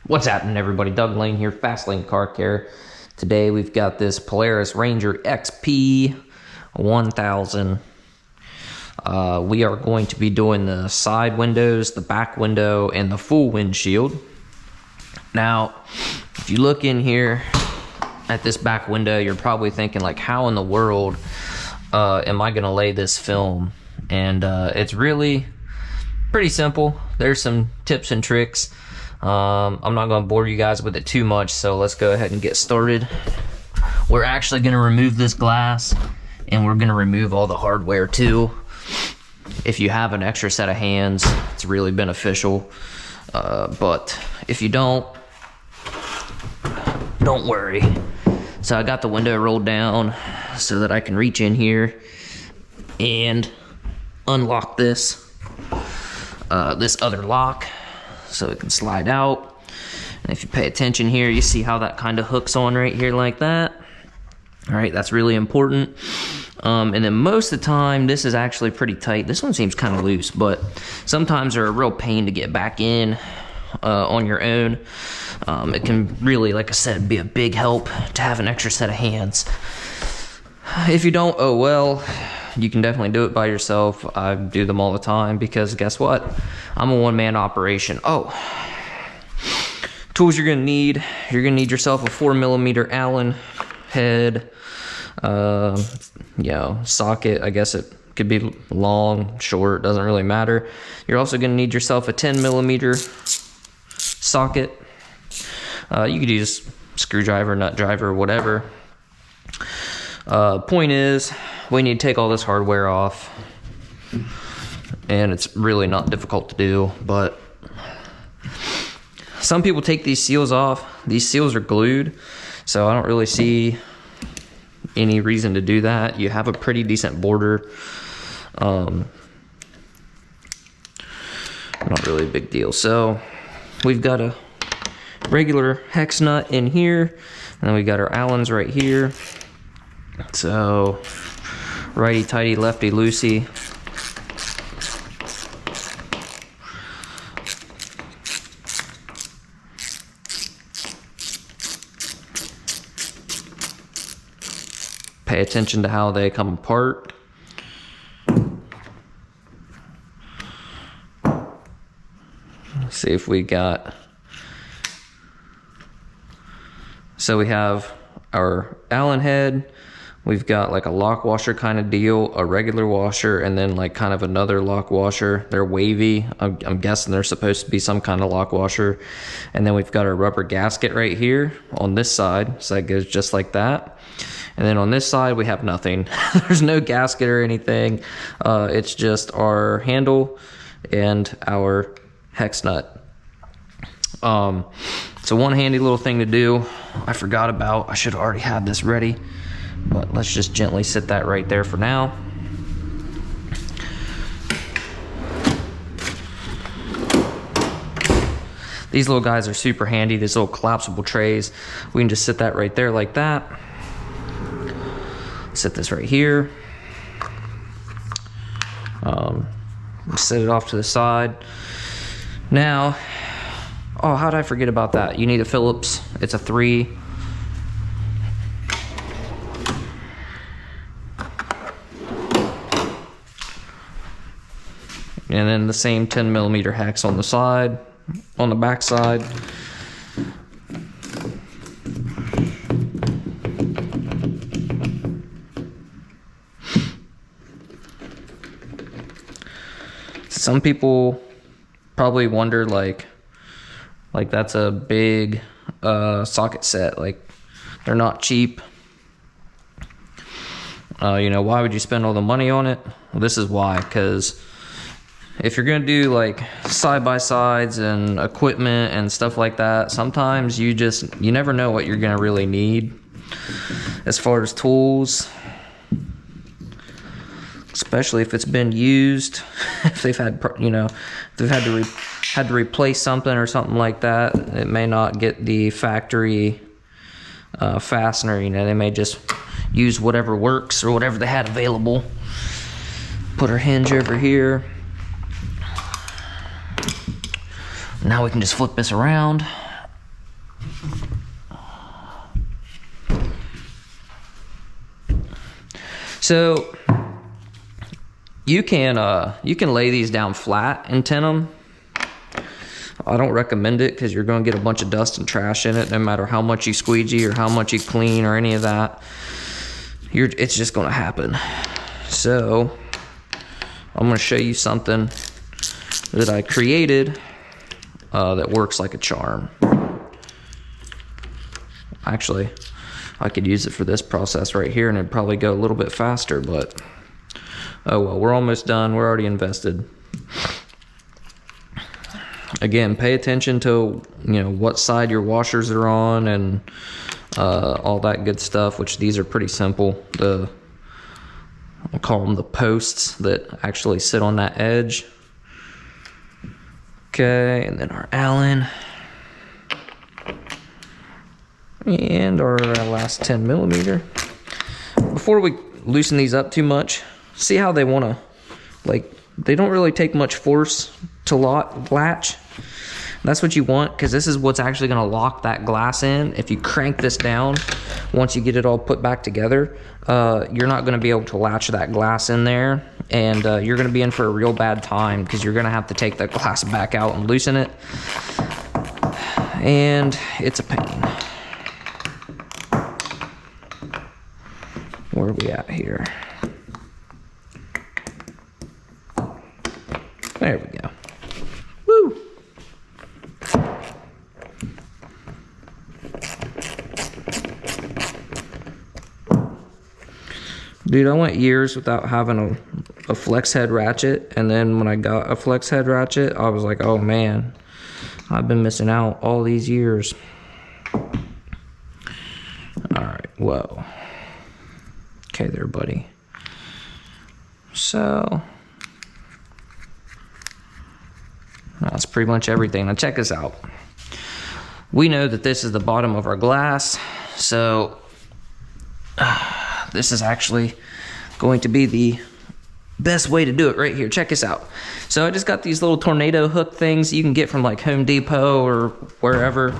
What's happening, everybody? Doug Lane here, Fast Lane Car Care. Today we've got this Polaris Ranger XP 1000. We are going to be doing the side windows, the back window, and the full windshield. Now, if you look in here at this back window, you're probably thinking, like, how in the world am I going to lay this film? And it's really pretty simple. There's some tips and tricks. I'm not going to bore you guys with it too much, so let's go ahead and get started. We're actually going to remove this glass, and we're going to remove all the hardware too. If you have an extra set of hands, it's really beneficial, but if you don't worry. So I got the window rolled down so that I can reach in here and unlock this other lock so it can slide out. And if you pay attention here, you see how that kind of hooks on right here like that. All right, that's really important. And then most of the time, this is actually pretty tight. This one seems kind of loose, but sometimes they're a real pain to get back in on your own. It can really, like I said, be a big help to have an extra set of hands. If you don't, oh well, you can definitely do it by yourself. I do them all the time because guess what? I'm a one-man operation. Oh, tools you're gonna need yourself a 4mm Allen head, socket. I guess it could be long, short, doesn't really matter. You're also gonna need yourself a 10mm socket. You could use screwdriver, nut driver, whatever. Point is, we need to take all this hardware off, and it's really not difficult to do, but some people take these seals off. These seals are glued, so I don't really see any reason to do that. You have a pretty decent border. Not really a big deal. So we've got a regular hex nut in here, and then we got our Allens right here. So righty tighty, lefty loosey. Pay attention to how they come apart. Let's see if we got. So we have our Allen head. We've got like a lock washer kind of deal, a regular washer, and then like kind of another lock washer. They're wavy. I'm guessing they're supposed to be some kind of lock washer. And then we've got our rubber gasket right here on this side. So that goes just like that. And then on this side, we have nothing. There's no gasket or anything. It's just our handle and our hex nut. So one handy little thing to do, I forgot about. I should have already had this ready. But let's just gently sit that right there for now. These little guys are super handy, these little collapsible trays. We can just sit that right there like that. Set this right here. Set it off to the side. Now, oh, how did I forget about that? You need a Phillips, it's a 3. And then the same 10mm hex on the side, on the back side. Some people probably wonder, like that's a big socket set. Like, they're not cheap. Why would you spend all the money on it? Well, this is why, because if you're gonna do like side-by-sides and equipment and stuff like that, sometimes you never know what you're gonna really need as far as tools, especially if it's been used. If they've had, if they've had to replace something or something like that, it may not get the factory fastener. They may just use whatever works or whatever they had available. Put our hinge over here. Now we can just flip this around So you can lay these down flat and tint them. I don't recommend it because you're going to get a bunch of dust and trash in it, no matter how much you squeegee or how much you clean or any of that. It's just going to happen. So I'm going to show you something that I created that works like a charm. Actually, I could use it for this process right here and it'd probably go a little bit faster, but oh well, we're almost done. We're already invested. Again, pay attention to, you know, what side your washers are on and all that good stuff, which these are pretty simple. I'll call them the posts that actually sit on that edge. Okay, and then our Allen. And our last 10 millimeter. Before we loosen these up too much, see how they want to, like, they don't really take much force to latch. That's what you want, because this is what's actually going to lock that glass in. If you crank this down, once you get it all put back together, you're not going to be able to latch that glass in there, and you're going to be in for a real bad time, because you're going to have to take that glass back out and loosen it, and it's a pain. Where are we at here? There we go. Woo! Dude, I went years without having a flex head ratchet, and then when I got a flex head ratchet, I was like, oh man, I've been missing out all these years. Alright, whoa. Okay there, buddy. So that's pretty much everything. Now check this out. We know that this is the bottom of our glass, so this is actually going to be the best way to do it right here. Check this out. So I just got these little tornado hook things you can get from like Home Depot or wherever.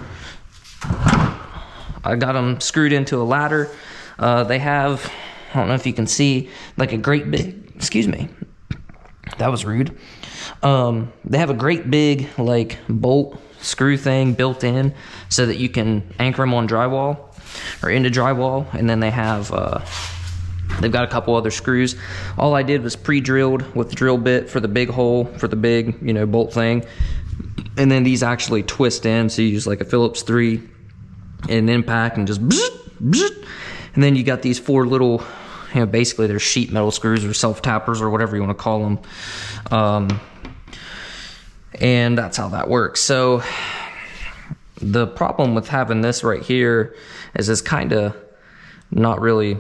I got them screwed into a ladder. They have, I don't know if you can see, like a great big, excuse me, that was rude. They have a great big like bolt screw thing built in so that you can anchor them on drywall or into drywall, and then they have they've got a couple other screws. All I did was pre-drilled with the drill bit for the big hole for the big, you know, bolt thing, and then these actually twist in, so you use like a Phillips 3 and impact and just bzz, bzz. And then you got these four little, you know, basically they're sheet metal screws or self-tappers or whatever you want to call them. And that's how that works. So the problem with having this right here is it's kind of not really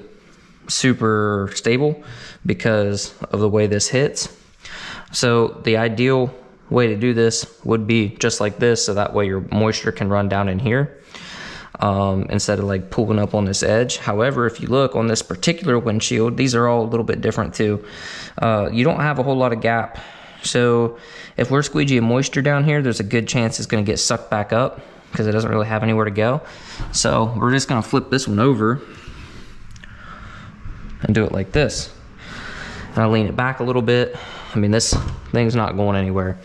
super stable because of the way this hits. So the ideal way to do this would be just like this, so that way your moisture can run down in here instead of like pulling up on this edge. However, if you look on this particular windshield, these are all a little bit different too. You don't have a whole lot of gap. So if we're squeegeeing moisture down here, there's a good chance it's going to get sucked back up because it doesn't really have anywhere to go. So we're just going to flip this one over and do it like this. And I lean it back a little bit. I mean, this thing's not going anywhere.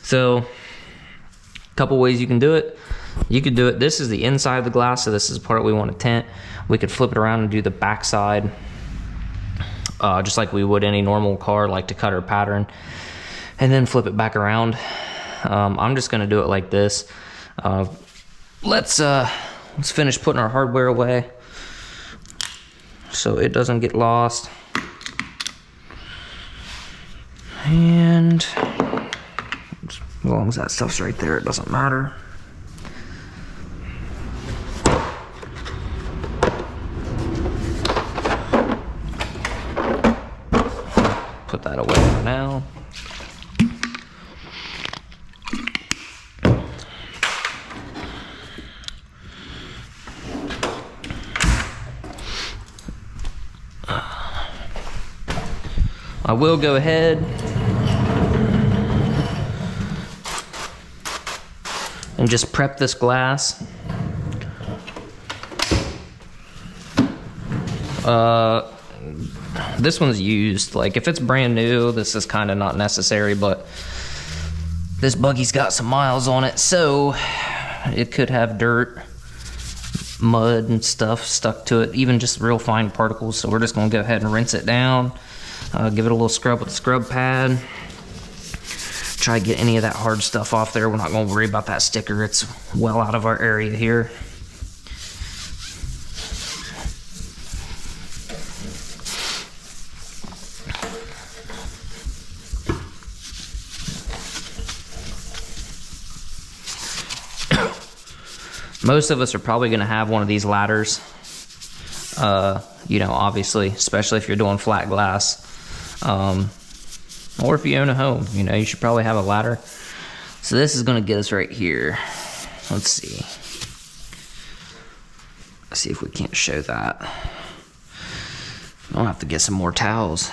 So a couple ways you can do it. You could do it, this is the inside of the glass, so this is the part we want to tint. We could flip it around and do the back side, just like we would any normal car, like to cut or pattern, and then flip it back around. I'm just going to do it like this. Let's finish putting our hardware away so it doesn't get lost. And as long as that stuff's right there, it doesn't matter. Put that away for now. I will go ahead and just prep this glass. This one's used. Like, if it's brand new, this is kind of not necessary, but this buggy's got some miles on it, so it could have dirt, mud, and stuff stuck to it, even just real fine particles. So we're just gonna go ahead and rinse it down, give it a little scrub with the scrub pad, try to get any of that hard stuff off there. We're not gonna worry about that sticker. It's well out of our area here. Most of us are probably going to have one of these ladders, you know, obviously, especially if you're doing flat glass, or if you own a home, you know, you should probably have a ladder. So this is going to get us right here. Let's see. Let's see if we can't show that. I'll have to get some more towels.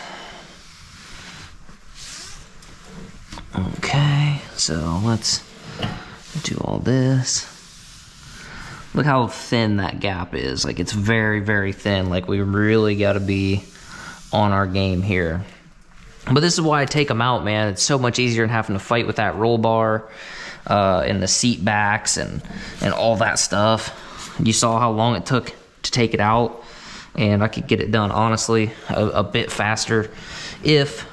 Okay, so let's do all this. Look how thin that gap is. Like, it's very, very thin. Like, we really got to be on our game here. But this is why I take them out, man. It's so much easier than having to fight with that roll bar and the seat backs and all that stuff. You saw how long it took to take it out, and I could get it done, honestly, a bit faster if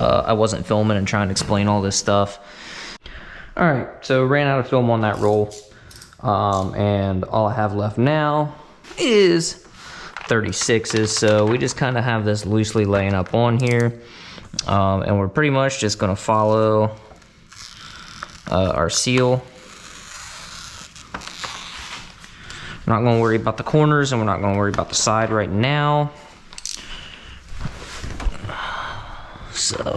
I wasn't filming and trying to explain all this stuff. All right, so ran out of film on that roll. And all I have left now is 36s, so we just kind of have this loosely laying up on here, and we're pretty much just going to follow our seal. We're not going to worry about the corners, and we're not going to worry about the side right now. So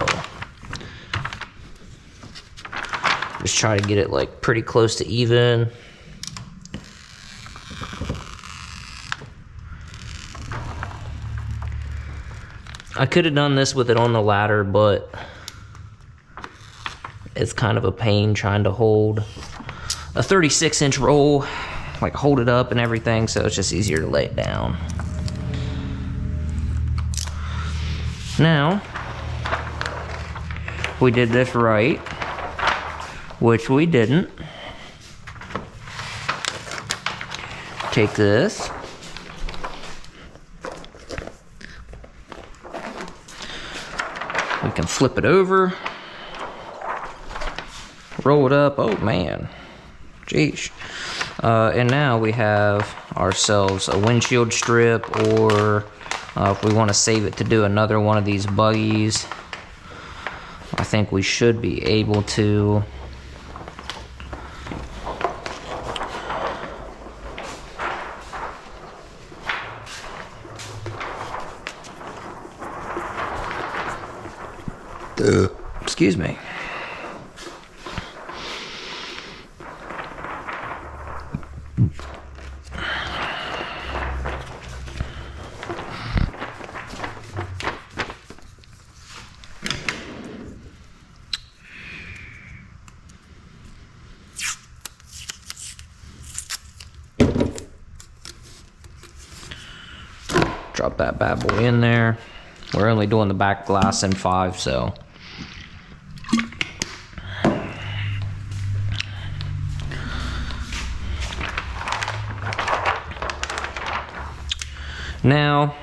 just try to get it like pretty close to even. I could have done this with it on the ladder, but it's kind of a pain trying to hold a 36-inch roll, like hold it up and everything, so it's just easier to lay it down. Now, we did this right, which we didn't. Take this. We can flip it over, roll it up. Oh man, jeez. And now we have ourselves a windshield strip, or if we want to save it to do another one of these buggies, I think we should be able to. Excuse me. Drop that bad boy in there. We're only doing the back glass in 5, so. Now,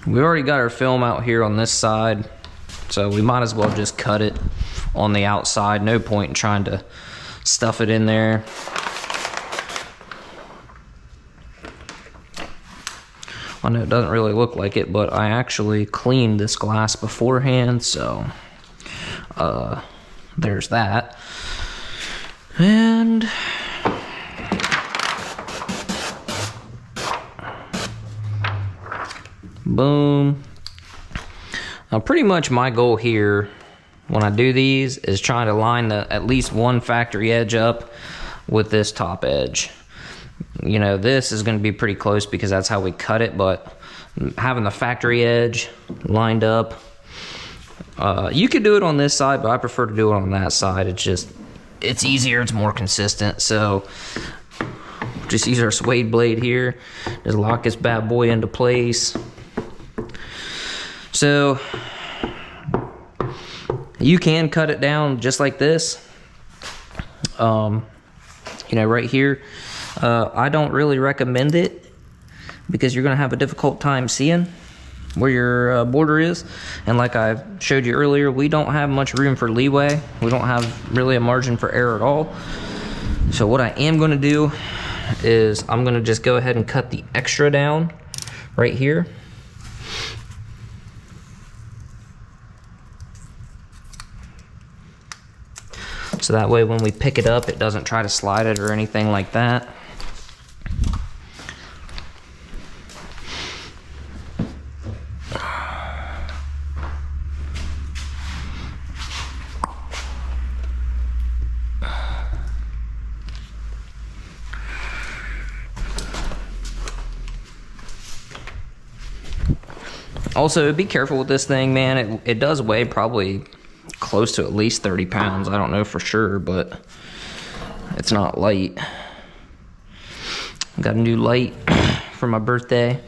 we already got our film out here on this side, so we might as well just cut it on the outside. No point in trying to stuff it in there. I know it doesn't really look like it, but I actually cleaned this glass beforehand, so there's that. And boom. Now pretty much my goal here when I do these is trying to line at least one factory edge up with this top edge. You know, this is going to be pretty close because that's how we cut it, but having the factory edge lined up, you could do it on this side, but I prefer to do it on that side. It's easier, it's more consistent. So Just use our suede blade here. Just lock this bad boy into place. So you can cut it down just like this. You know, right here. I don't really recommend it because you're gonna have a difficult time seeing where your border is. And like I showed you earlier, we don't have much room for leeway. We don't have really a margin for error at all. So what I am gonna do is I'm gonna just go ahead and cut the extra down right here. So that way when we pick it up, it doesn't try to slide it or anything like that. Also, be careful with this thing, man. It does weigh probably close to at least 30 pounds. I don't know for sure, but it's not light. Got a new light for my birthday.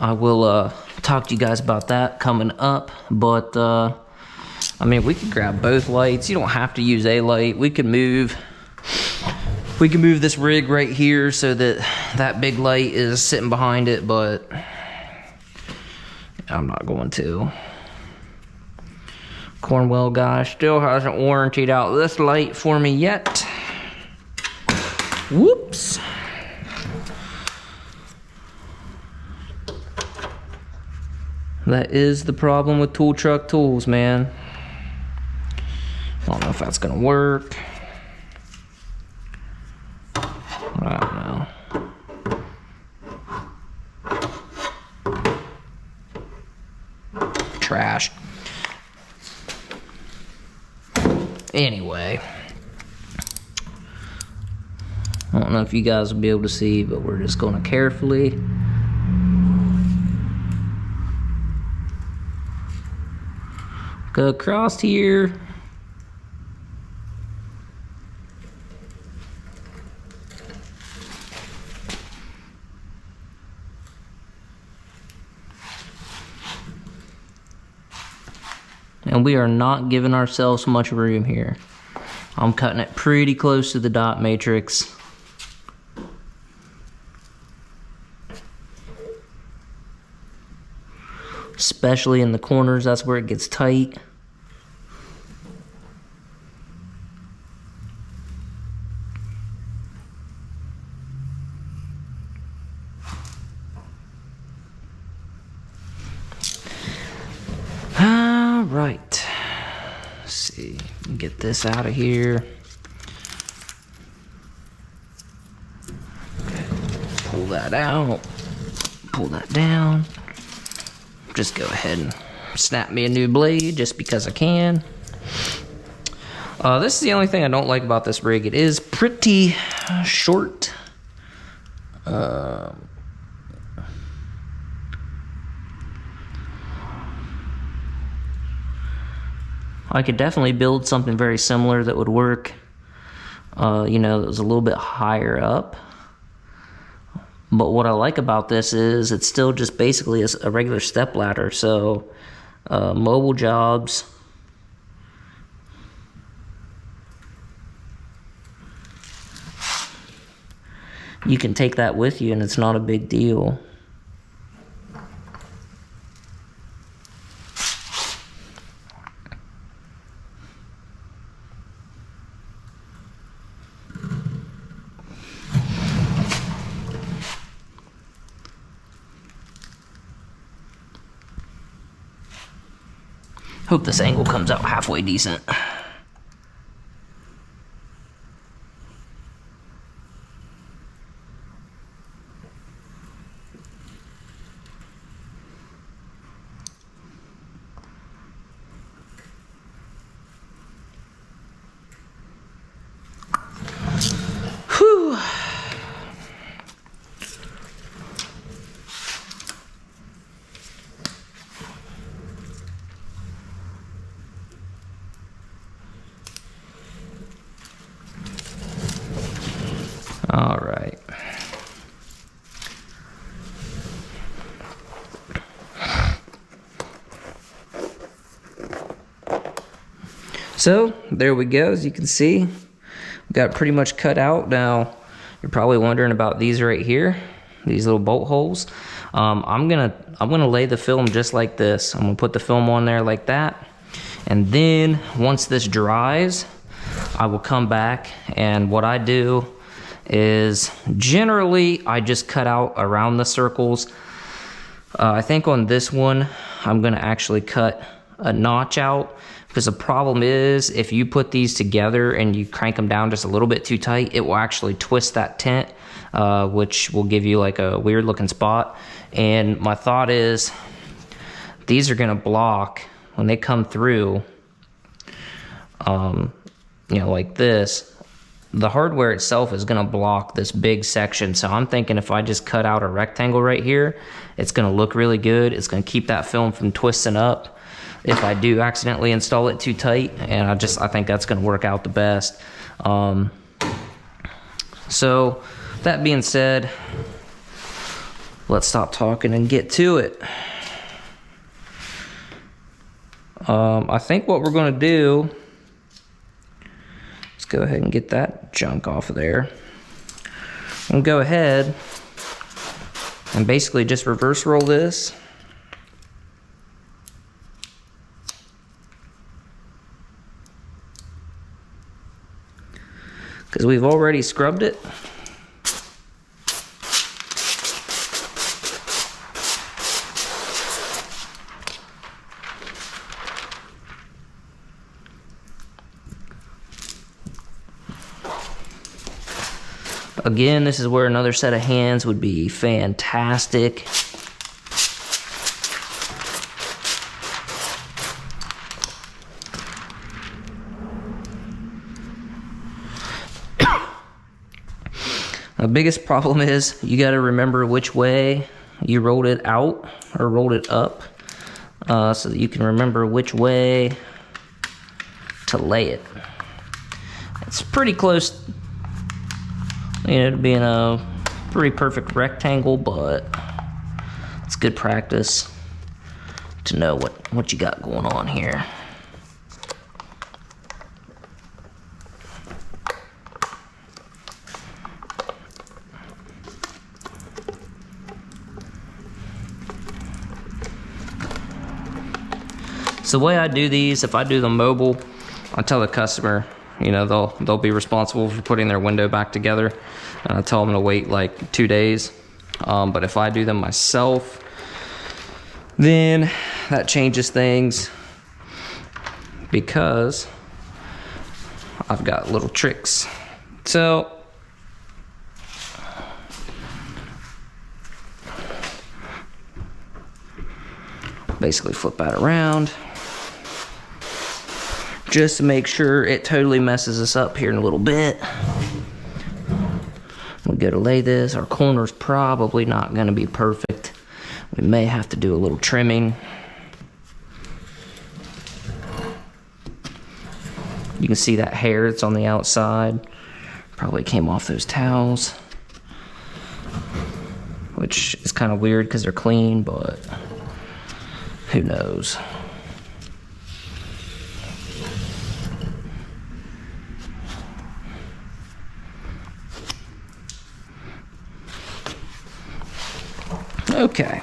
I will talk to you guys about that coming up. But I mean, we could grab both lights. You don't have to use a light. We can move this rig right here so that that big light is sitting behind it, but I'm not going to. Cornwell guy still hasn't warrantied out this light for me yet. Whoops. That is the problem with tool truck tools, man. I don't know if that's gonna work. I don't know. Trash. Anyway, I don't know if you guys will be able to see, but we're just going to carefully go across here. And we are not giving ourselves much room here. I'm cutting it pretty close to the dot matrix. Especially in the corners, that's where it gets tight. Right, let's see, get this out of here. Okay. Pull that out, pull that down. Just go ahead and snap me a new blade just because I can. This is the only thing I don't like about this rig. It is pretty short. I could definitely build something very similar that would work, you know, that was a little bit higher up. But what I like about this is it's still just basically a regular step ladder. So mobile jobs, you can take that with you and it's not a big deal. Hope this angle comes out halfway decent. Whew. All right. So there we go. As you can see, we got pretty much cut out. Now you're probably wondering about these right here, these little bolt holes. I'm gonna lay the film just like this. I'm gonna put the film on there like that, and then once this dries, I will come back, and what I do is generally I just cut out around the circles. I think on this one I'm gonna actually cut a notch out, because the problem is if you put these together and you crank them down just a little bit too tight, it will actually twist that tint, which will give you like a weird looking spot. And my thought is these are gonna block when they come through, you know, like this. The hardware itself is gonna block this big section. So I'm thinking if I just cut out a rectangle right here, it's gonna look really good. It's gonna keep that film from twisting up if I do accidentally install it too tight, and I think that's gonna work out the best. So that being said, let's stop talking and get to it. I think what we're gonna do, let's go ahead and get that junk off of there. I'm gonna go ahead and basically just reverse roll this. Because we've already scrubbed it. Again, this is where another set of hands would be fantastic. The biggest problem is you got to remember which way you rolled it out or rolled it up, so that you can remember which way to lay it. It's pretty close, you know, to being a pretty perfect rectangle, but it's good practice to know what you got going on here. So the way I do these, if I do them mobile, I tell the customer, you know, they'll be responsible for putting their window back together, and I tell them to wait like 2 days. But if I do them myself, then that changes things, because I've got little tricks. So basically flip that around just to make sure it totally messes us up here in a little bit. We go to lay this. Our corner's probably not going to be perfect. We may have to do a little trimming. You can see that hair that's on the outside. Probably came off those towels, which is kind of weird because they're clean, but who knows. Okay.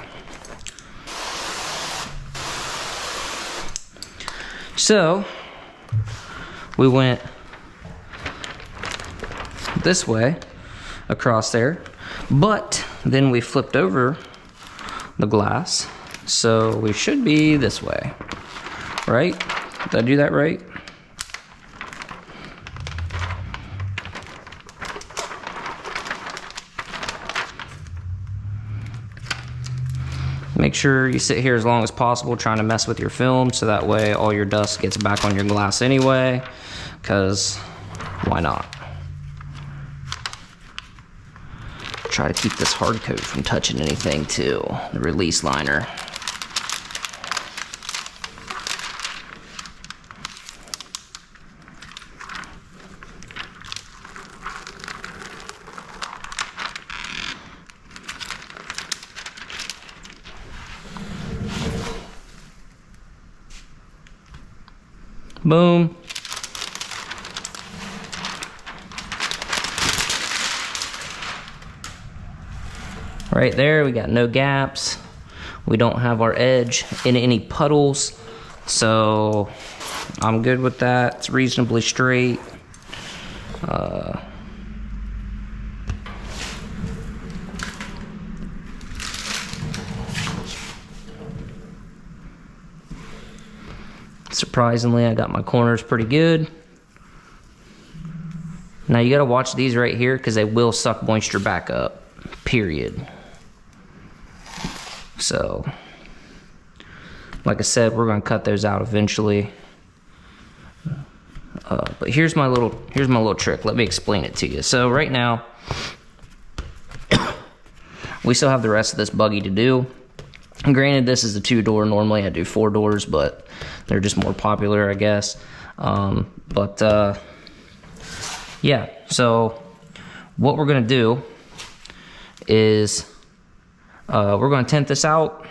So we went this way across there, but then we flipped over the glass, so we should be this way, right? Did I do that right? Make sure you sit here as long as possible trying to mess with your film, so that way all your dust gets back on your glass anyway, because why not? Try to keep this hard coat from touching anything too, the release liner. Boom. Right there, we got no gaps. We don't have our edge in any puddles, so I'm good with that. It's reasonably straight. Surprisingly, I got my corners pretty good. Now you gotta watch these right here because they will suck moisture back up, period. So, like I said, we're gonna cut those out eventually. But here's my little trick. Let me explain it to you. So right now, we still have the rest of this buggy to do. And granted, this is a 2-door. Normally I do 4 doors, but they're just more popular, I guess. Yeah, so what we're gonna do is we're gonna tint this out,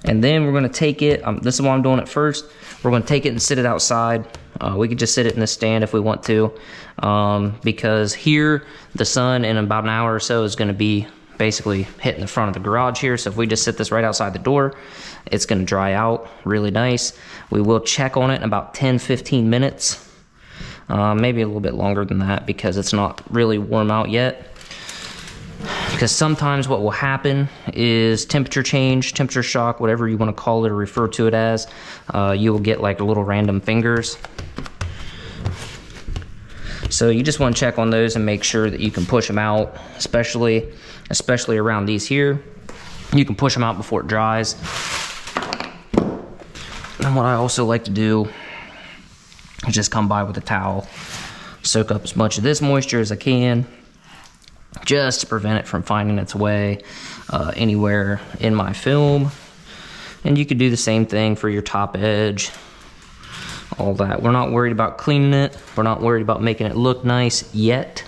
and then we're gonna take it, this is why I'm doing it first, we're gonna take it and sit it outside. We could just sit it in the stand if we want to, because here, the sun in about an hour or so is gonna be basically hitting the front of the garage here, so if we just sit this right outside the door, it's gonna dry out really nice. We will check on it in about 10-15 minutes. Maybe a little bit longer than that because it's not really warm out yet. Because sometimes what will happen is temperature change, temperature shock, whatever you want to call it or refer to it as, you will get like little random fingers. So you just want to check on those and make sure that you can push them out, especially around these here. You can push them out before it dries. And what I also like to do, just come by with a towel, soak up as much of this moisture as I can, just to prevent it from finding its way anywhere in my film. And you could do the same thing for your top edge, all that. We're not worried about cleaning it. We're not worried about making it look nice yet.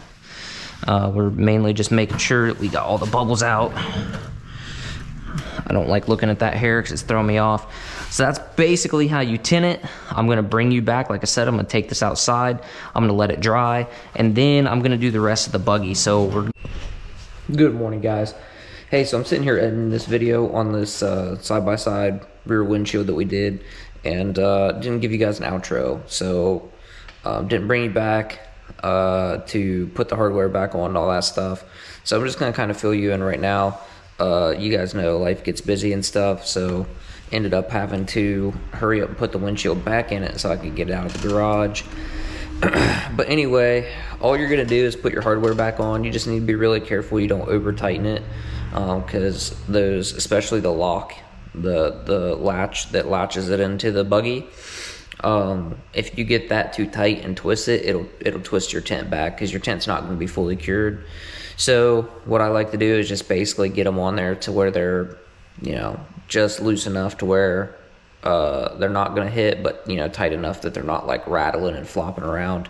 We're mainly just making sure that we got all the bubbles out. I don't like looking at that hair because it's throwing me off. So that's basically how you tint it. I'm gonna bring you back. Like I said, I'm gonna take this outside. I'm gonna let it dry, and then I'm gonna do the rest of the buggy. So Good morning, guys. Hey, so I'm sitting here editing this video on this side-by-side rear windshield that we did, and didn't give you guys an outro. So didn't bring you back to put the hardware back on and all that stuff. So I'm just gonna kind of fill you in right now. You guys know life gets busy and stuff, so ended up having to hurry up and put the windshield back in it so I could get it out of the garage. But anyway, all you're gonna do is put your hardware back on. You just need to be really careful you don't over tighten it, because those, especially the lock, the latch that latches it into the buggy, if you get that too tight and twist it, it'll twist your tent back, because your tent's not going to be fully cured. So what I like to do is just basically get them on there to where they're, you know, just loose enough to where they're not going to hit, but, you know, tight enough that they're not like rattling and flopping around.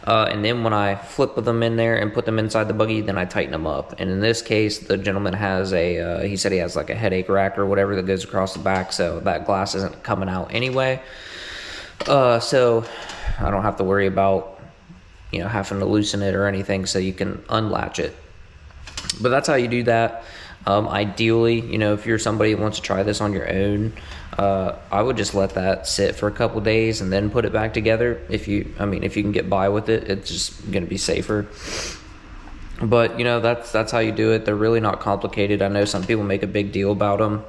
And then when I flip them in there and put them inside the buggy, then I tighten them up. And in this case, the gentleman has a, he said he has like a headache rack or whatever that goes across the back, so that glass isn't coming out anyway. So I don't have to worry about, you know, having to loosen it or anything, so you can unlatch it. But that's how you do that. Ideally, you know, if you're somebody who wants to try this on your own, I would just let that sit for a couple days and then put it back together. If you can get by with it, it's just gonna be safer. But, you know, that's how you do it. They're really not complicated. I know some people make a big deal about them.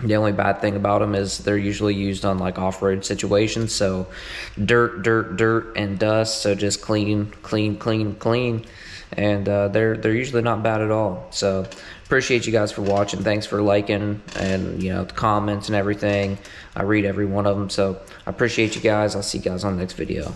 The only bad thing about them is they're usually used on like off-road situations, so dirt and dust, so just clean, and they're usually not bad at all. So appreciate you guys for watching. Thanks for liking and, you know, the comments and everything. I read every one of them, so I appreciate you guys. I'll see you guys on the next video.